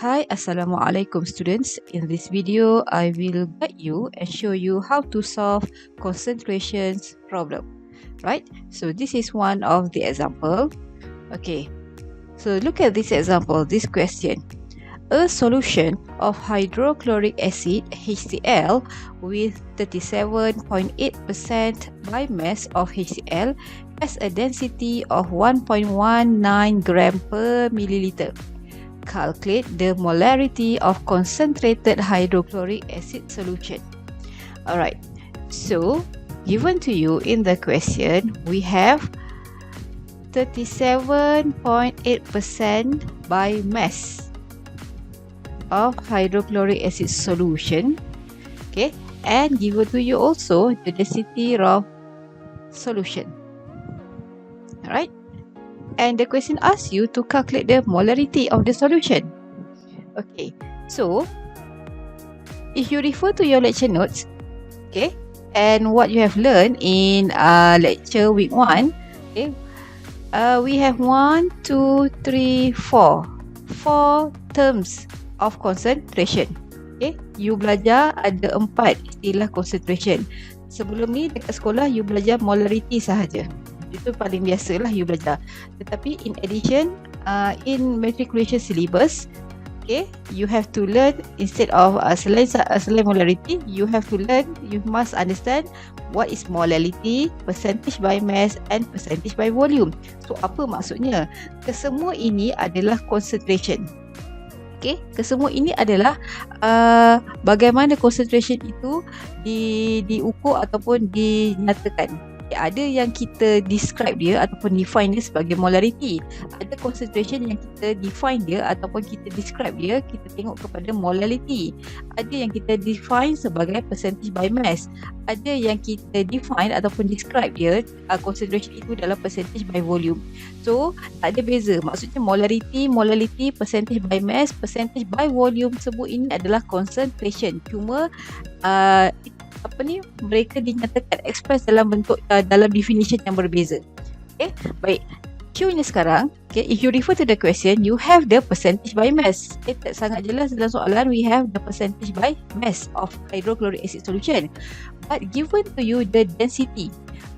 Hi, Assalamualaikum students. In this video, I will guide you and show you how to solve concentrations problem. Right? So this is one of the example. Okay. So look at this example, this question. A solution of hydrochloric acid HCl with 37.8% by mass of HCl has a density of 1.19 gram per milliliter. Calculate the molarity of concentrated hydrochloric acid solution. Alright, so given to you in the question, we have 37.8% by mass of hydrochloric acid solution. Okay, and given to you also the density of solution. Alright. And the question asks you to calculate the molarity of the solution. Okay, so if you refer to your lecture notes, okay, and what you have learned in lecture week 1, okay, we have 4 terms of concentration. Okay, you belajar ada 4 istilah concentration. Sebelum ni dekat sekolah you belajar molarity sahaja. Itu paling biasalah you belajar. Tetapi in addition, in matriculation syllabus, okay, you have to learn instead of selain molarity, you must understand what is molality, percentage by mass and percentage by volume. So apa maksudnya? Kesemua ini adalah concentration. Okay, kesemua ini adalah bagaimana concentration itu diukur ataupun dinyatakan. Ada yang kita describe dia ataupun define dia sebagai molarity. Ada concentration yang kita define dia ataupun kita describe dia, kita tengok kepada molality. Ada yang kita define sebagai percentage by mass. Ada yang kita define ataupun describe dia, concentration itu dalam percentage by volume. So, tak ada beza. Maksudnya molality, percentage by mass, percentage by volume, semua ini adalah concentration. Cuma mereka dinyatakan express dalam bentuk dalam definition yang berbeza. Okay, baik. Q-nya sekarang, okay, if you refer to the question, you have the percentage by mass. Okay, tak sangat jelas dalam soalan, we have the percentage by mass of hydrochloric acid solution. But given to you the density.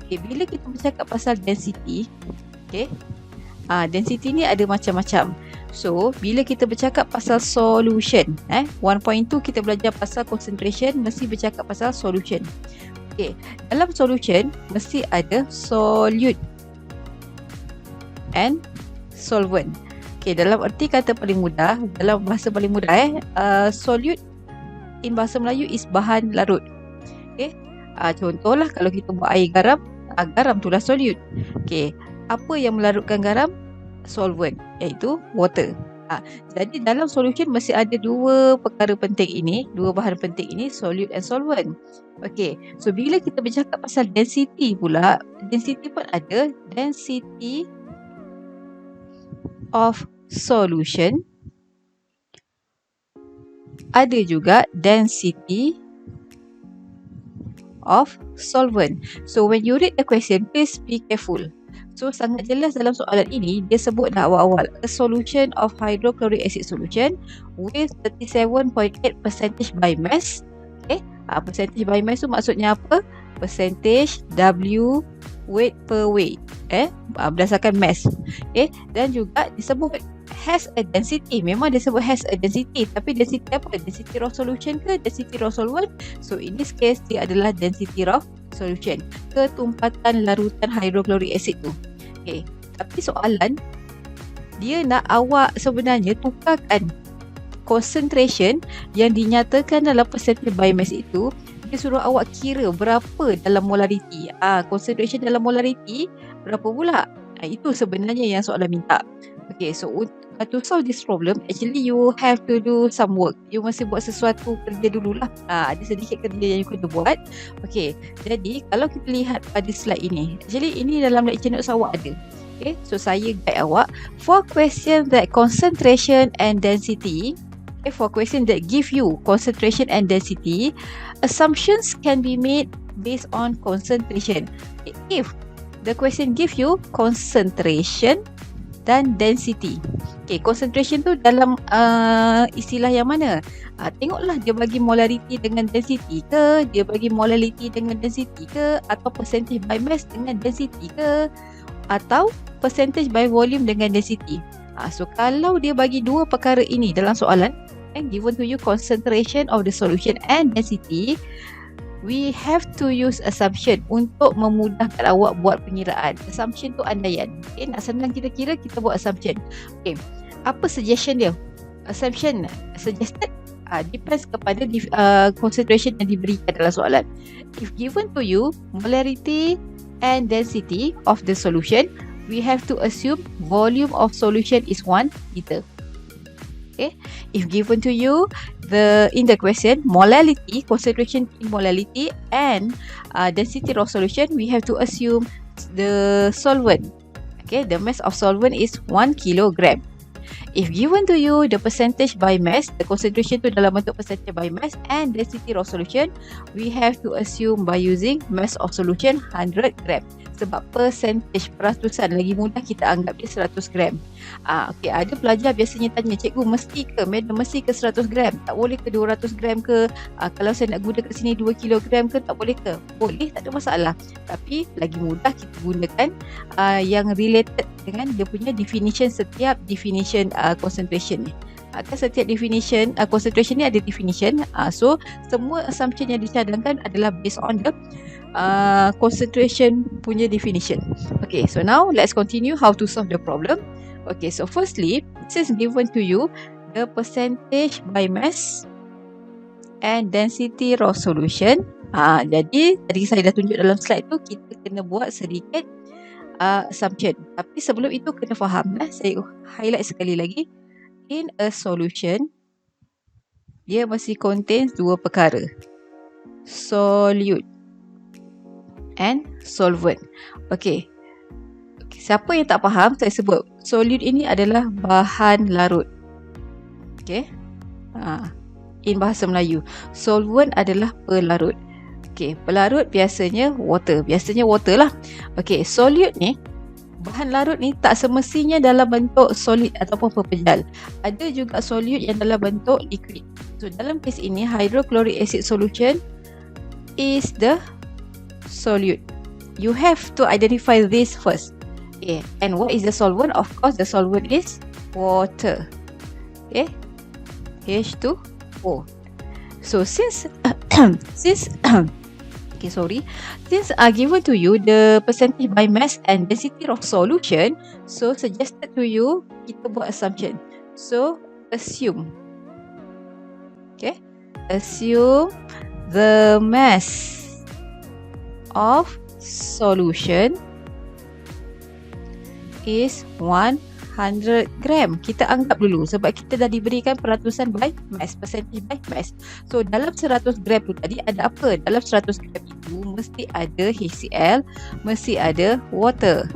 Okay, bila kita bercakap pasal density, okay, density ni ada macam-macam. So, bila kita bercakap pasal solution, 1.2 kita belajar pasal concentration, mesti bercakap pasal solution. Okay, dalam solution mesti ada solute and solvent. Okay, dalam erti kata paling mudah, dalam bahasa paling mudah, solute in bahasa Melayu is bahan larut. Okay, contohlah kalau kita buat air garam, garam itulah solute. Okay, apa yang melarutkan garam? Solvent, iaitu water. Jadi dalam solution mesti ada dua perkara penting ini, dua bahan penting ini, solute and solvent. Okay, so bila kita bercakap pasal density pula, density pun ada, density of solution, ada juga density of solvent. So when you read the question, please be careful. So sangat jelas dalam soalan ini, dia sebut dah awal-awal, a solution of hydrochloric acid solution with 37.8% by mass. Okay, percentage by mass tu maksudnya apa? Percentage W weight per weight, berdasarkan mass. Okay, dan juga disebut has a density. Memang dia sebut has a density, tapi density apa? Density raw solution ke density raw solvent? So in this case, dia adalah density raw solution, ketumpatan larutan hydrochloric acid tu. Okay, tapi soalan dia nak awak sebenarnya tukarkan concentration yang dinyatakan dalam percentage by mass itu, dia suruh awak kira berapa dalam molarity. Concentration dalam molarity berapa pula? Itu sebenarnya yang soalan minta. Okay, so to solve this problem, actually you have to do some work. You mesti buat sesuatu kerja dululah. Ada sedikit kerja yang you kena buat. Okay, jadi kalau kita lihat pada slide ini, actually ini dalam lecture notes awak ada. Okay, so saya guide awak for question that concentration and density. Okay, for question that give you concentration and density, assumptions can be made based on concentration. If the question give you concentration, dan density. Okay, concentration tu dalam istilah yang mana? Tengoklah dia bagi molarity dengan density ke, dia bagi molality dengan density ke, atau percentage by mass dengan density ke, atau percentage by volume dengan density. So kalau dia bagi dua perkara ini dalam soalan, and given to you concentration of the solution and density, we have to use assumption untuk memudahkan awak buat pengiraan. Assumption tu andaian. Okay, nak senang kita kira, kita buat assumption. Okay, apa suggestion dia? Assumption suggested depends kepada concentration yang diberikan dalam soalan. If given to you molarity and density of the solution, we have to assume volume of solution is 1 liter. Okay, if given to you in the question molality, concentration in molality and density of solution, we have to assume the solvent. Okay, the mass of solvent is 1 kilogram. If given to you the percentage by mass, the concentration tu dalam bentuk percentage by mass and density of solution, we have to assume by using mass of solution 100 gram. Sebab percentage peratusan lagi mudah kita anggap dia 100 gram. Okay, ada pelajar biasanya tanya, cikgu mesti ke, madam mesti ke 100 gram? Tak boleh ke 200 gram ke? Kalau saya nak guna kat sini 2 kilogram ke, tak boleh ke? Boleh, tak ada masalah. Tapi lagi mudah kita gunakan yang related dengan dia punya definition, setiap definition concentration ni. Kan setiap definition concentration ni ada definition. So semua assumption yang dicadangkan adalah based on the concentration punya definition. Okay, so now let's continue how to solve the problem. Okay, so firstly, since given to you the percentage by mass and density raw solution, jadi tadi saya dah tunjuk dalam slide tu, kita kena buat sedikit assumption. Tapi sebelum itu kena faham, saya highlight sekali lagi. In a solution, dia mesti contains dua perkara, solute and solvent. Okay, siapa yang tak faham, saya sebut solute ini adalah bahan larut. Okay, in bahasa Melayu, solvent adalah pelarut. Okay, pelarut biasanya water lah. Okay, solute ni, bahan larut ni tak semestinya dalam bentuk solid ataupun pepejal. Ada juga solute yang dalam bentuk liquid. So dalam kes ini, hydrochloric acid solution is the solute. You have to identify this first. Okay, and what is the solvent? Of course, the solvent is water. Okay, H2O. So since since given to you the percentage by mass and density of solution, so suggested to you kita buat assumption. So assume the mass of solution is 100 gram. Kita anggap dulu sebab kita dah diberikan peratusan by mass, percentage by mass. So dalam 100 gram tu tadi ada apa? Dalam 100 gram itu mesti ada HCl, mesti ada water.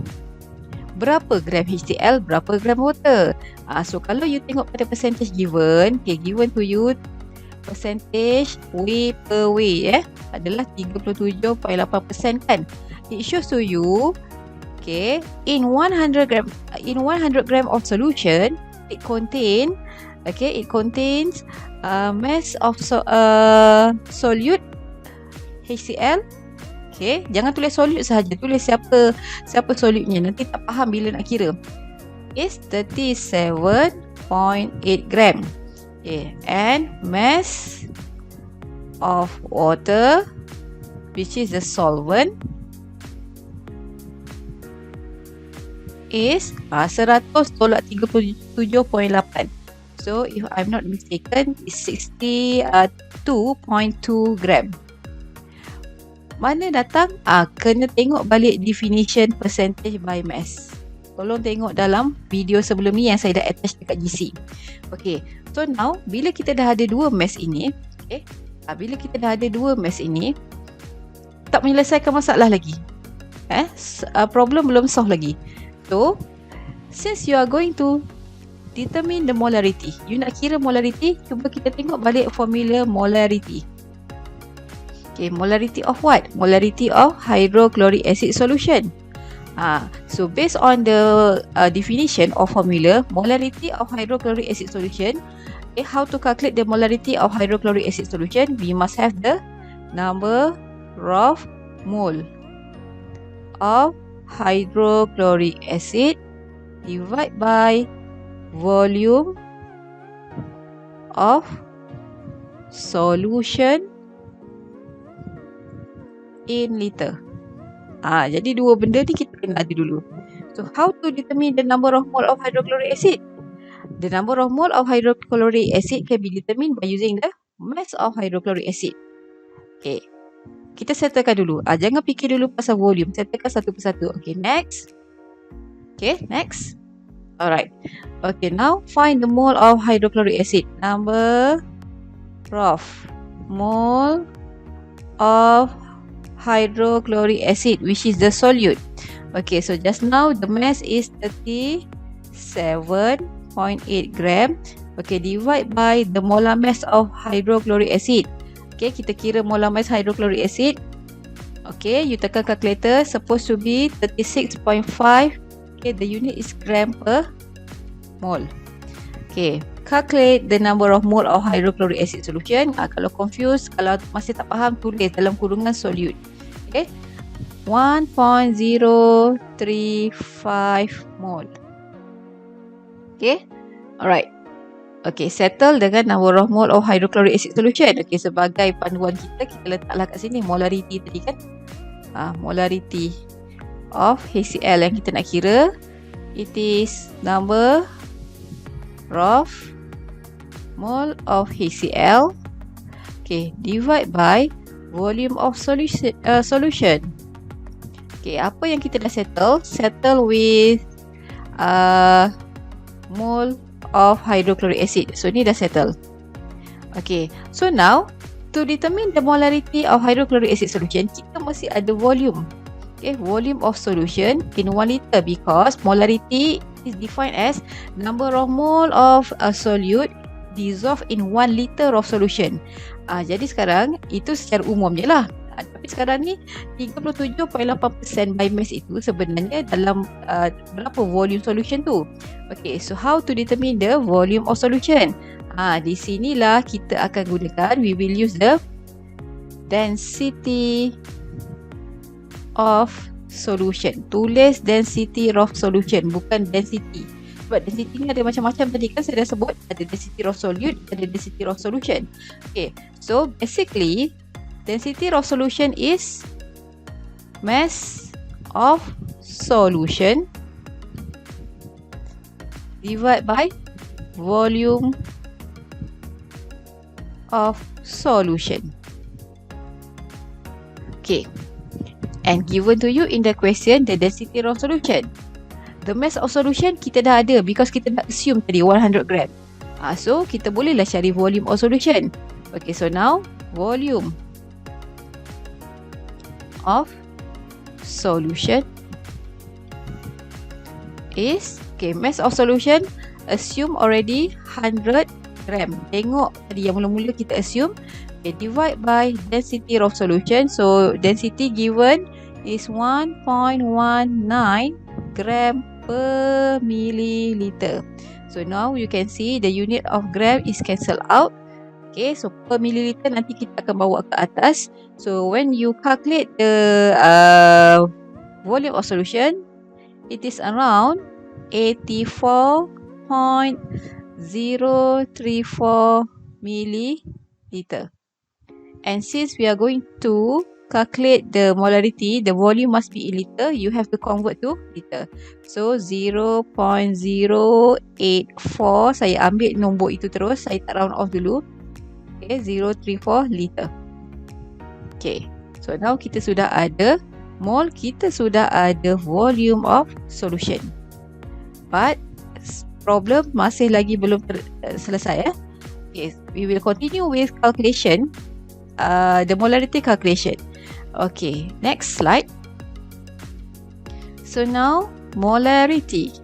Berapa gram HCl, berapa gram water? So kalau you tengok pada percentage given, given to you percentage weight per weight adalah 37.8% kan. It shows to you, in 100 gram of solution, it contains mass of solute HCl. Okay, jangan tulis solute sahaja, tulis siapa solutnya, nanti tak faham bila nak kira. Is 37.8 gram. Okay, and mass of water, which is the solvent, is 100 tolak 37.8. So if I'm not mistaken, it's 62.2 gram. Mana datang? Kena tengok balik definition percentage by mass. Tolong tengok dalam video sebelum ni yang saya dah attach dekat GC. Okay, so now bila kita dah ada dua mass ini, tak menyelesaikan masalah lagi. Problem belum solve lagi. So, since you are going to determine the molarity, you nak kira molarity, cuba kita tengok balik formula molarity. Okay, molarity of what? Molarity of hydrochloric acid solution. So based on the definition or formula, molarity of hydrochloric acid solution, how to calculate the molarity of hydrochloric acid solution? We must have the number of mole of hydrochloric acid divided by volume of solution in liter. Jadi dua benda ni kita kena ada dulu. So how to determine the number of mole of hydrochloric acid? The number of mole of hydrochloric acid can be determined by using the mass of hydrochloric acid. Okay, kita settlekan dulu. Jangan fikir dulu pasal volume. Settlekan satu persatu. Okay, next. Alright. Okay, now find the mole of hydrochloric acid. Number of mole of hydrochloric acid, which is the solute. Okay, so just now the mass is 37.8 gram. Okay, divide by the molar mass of hydrochloric acid. Okay, kita kira molar mass hydrochloric acid. Okay, you tekan calculator, supposed to be 36.5. Okay, the unit is gram per mole. Okay, calculate the number of mole of hydrochloric acid solution. Kalau confused, kalau masih tak faham, tulis dalam kurungan solute. Okay, 1.035 mole. Okay, alright. Okay, settle dengan number of mole of hydrochloric acid solution. Okay, sebagai panduan kita letaklah kat sini molarity tadi kan. Molarity of HCl yang kita nak kira, it is number of mole of HCl. Okay, divide by volume of solution. Okay, apa yang kita dah settle? Settle with mole of hydrochloric acid. So ni dah settle. Okay, so now to determine the molarity of hydrochloric acid solution, kita mesti ada volume. Okay, volume of solution in 1 liter, because molarity is defined as number of mole of a solute dissolved in 1 liter of solution. Jadi sekarang itu secara umum je lah. Tapi sekarang ni 37.8% by mass itu sebenarnya dalam berapa volume solution tu. Okay, so how to determine the volume of solution? Di sinilah kita akan gunakan, we will use the density of solution. Tulis density of solution, bukan density. Sebab density ni ada macam-macam tadi kan saya dah sebut. Ada density of solute, ada density of solution. Okay, so basically density of solution is mass of solution divided by volume of solution. Okay, and given to you in the question the density of solution. The mass of solution kita dah ada because kita dah assume tadi 100 gram. So kita bolehlah cari volume of solution. Okay, so now volume of solution is, okay, mass of solution assume already 100 gram. Tengok tadi yang mula-mula kita assume. Okay, divide by density of solution. So density given is 1.19 gram per milliliter. So now you can see the unit of gram is cancelled out. Okay, so per milliliter nanti kita akan bawa ke atas. So when you calculate the volume of solution, it is around 84.034 milliliter. And since we are going to calculate the molarity, the volume must be in liter, you have to convert to liter. So 0.084, saya ambil nombor itu terus, saya tak round off dulu. Okay, 0.34 liter. Okay, so now kita sudah ada mole, kita sudah ada volume of solution. But problem masih lagi belum selesai. Okay, we will continue with calculation, the molarity calculation. Okay, next slide. So now molarity.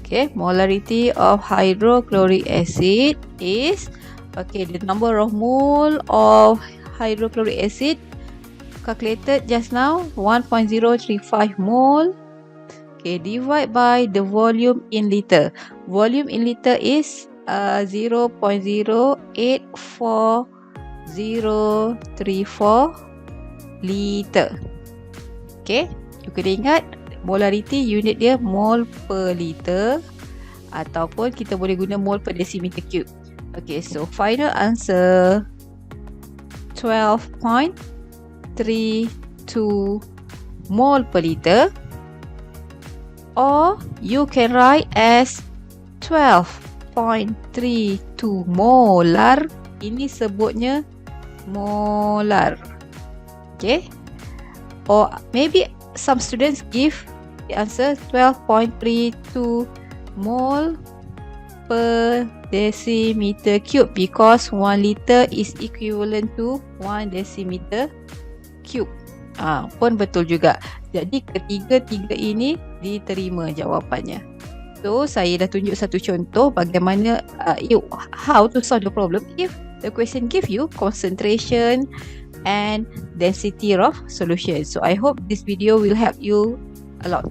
Okay, molarity of hydrochloric acid is, okay, the number of mole of hydrochloric acid calculated just now, 1.035 mole. Okay, divide by the volume in liter. Volume in liter is 0.084034 liter. Okay, you kena ingat molarity unit dia mole per liter ataupun kita boleh guna mole per decimeter cube. Okay, so final answer 12.32 mole per liter, or you can write as 12.32 molar. Ini sebutnya molar. Okay, or maybe some students give the answer 12.32 mole per decimeter cube because 1 liter is equivalent to 1 decimeter cube. Pun betul juga. Jadi ketiga-tiga ini diterima jawapannya. So saya dah tunjuk satu contoh bagaimana how to solve the problem if the question give you concentration and density of solution. So I hope this video will help you a lot.